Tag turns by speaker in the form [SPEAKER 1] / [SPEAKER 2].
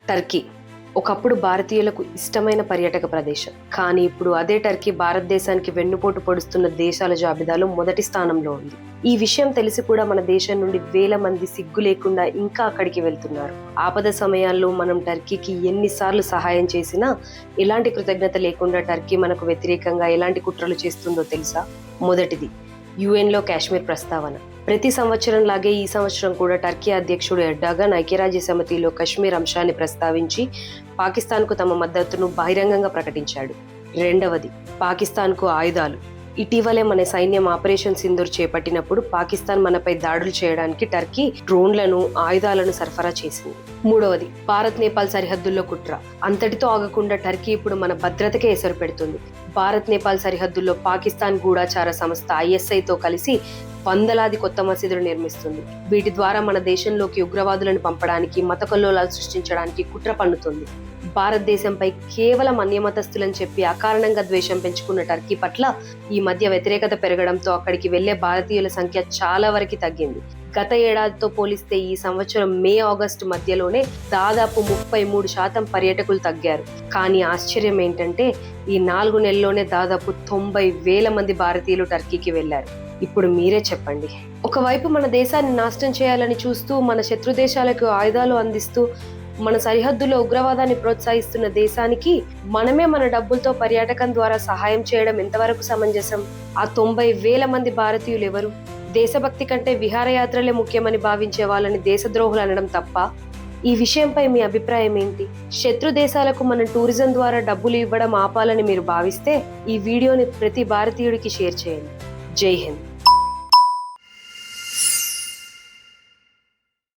[SPEAKER 1] Turkey ఒకప్పుడు భారతీయులకు ఇష్టమైన పర్యాటక ప్రదేశం. కానీ ఇప్పుడు అదే టర్కీ భారతదేశానికి వెన్నుపోటు పొడుస్తున్న దేశాల జాబితాలో మొదటి స్థానంలో ఉంది. ఈ విషయం తెలిసి కూడా మన దేశం నుండి వేల మంది సిగ్గు లేకుండా ఇంకా అక్కడికి వెళ్తున్నారు. ఆపద సమయాల్లో మనం టర్కీకి ఎన్నిసార్లు సహాయం చేసినా ఎలాంటి కృతజ్ఞత లేకుండా టర్కీ మనకు వ్యతిరేకంగా ఎలాంటి కుట్రలు చేస్తుందో తెలుసా? మొదటిది, యుఎన్లో కాశ్మీర్ ప్రస్తావన. ప్రతి సంవత్సరం లాగే ఈ సంవత్సరం కూడా టర్కీ అధ్యక్షుడు ఎర్డోగాన్ ఐక్యరాజ్య సమితిలో కశ్మీర్ అంశాన్ని ప్రస్తావించి పాకిస్తాన్కు తమ మద్దతును బహిరంగంగా ప్రకటించాడు. రెండవది, పాకిస్తాన్కు ఆయుధాలు. ఇటీవలే మన సైన్యం ఆపరేషన్ సింధూర్ చేపట్టినప్పుడు పాకిస్తాన్ మనపై దాడులు చేయడానికి టర్కీ డ్రోన్లను, ఆయుధాలను సరఫరా చేసింది. మూడవది, భారత్ నేపాల్ సరిహద్దుల్లో కుట్ర. అంతటితో ఆగకుండా టర్కీ ఇప్పుడు మన భద్రతకే ఎసరు పెడుతుంది. భారత్ నేపాల్ సరిహద్దుల్లో పాకిస్తాన్ గూఢాచార సంస్థ ISIతో కలిసి వందలాది కొత్త మసీదులు నిర్మిస్తుంది. వీటి ద్వారా మన దేశంలోకి ఉగ్రవాదులను పంపడానికి, మత కల్లోలాలు సృష్టించడానికి కుట్ర పన్నుతుంది. భారతదేశంపై కేవలం అన్యమతస్థులని చెప్పి అకారణంగా ద్వేషం పెంచుకున్న టర్కీ పట్ల ఈ మధ్య వ్యతిరేకత పెరగడంతో అక్కడికి వెళ్లే భారతీయుల సంఖ్య చాలా వరకు తగ్గింది. గత ఏడాదితో పోలిస్తే ఈ సంవత్సరం మే, ఆగస్టు మధ్యలోనే దాదాపు 33% పర్యాటకులు తగ్గారు. కానీ ఆశ్చర్యం ఏంటంటే ఈ 4 నెలల్లోనే దాదాపు 90,000 మంది భారతీయులు టర్కీకి వెళ్లారు. ఇప్పుడు మీరే చెప్పండి. ఒకవైపు మన దేశాన్ని నాశనం చేయాలని చూస్తూ, మన శత్రు దేశాలకు ఆయుధాలు అందిస్తూ, మన సరిహద్దులో ఉగ్రవాదాన్ని ప్రోత్సహిస్తున్న దేశానికి మనమే మన డబ్బులతో పర్యాటకం ద్వారా సహాయం చేయడం ఎంతవరకు సమంజసం? ఆ 90,000 మంది భారతీయులు ఎవరు? దేశభక్తి కంటే విహారయాత్రలే ముఖ్యమని భావించే వాళ్ళని దేశద్రోహులు అనడం తప్ప? ఈ విషయంపై మీ అభిప్రాయం ఏంటి? శత్రు దేశాలకు మనం టూరిజం ద్వారా డబ్బులు ఇవ్వడం ఆపాలని మీరు భావిస్తే ఈ వీడియోని ప్రతి భారతీయుడికి షేర్ చేయండి. జై హింద్.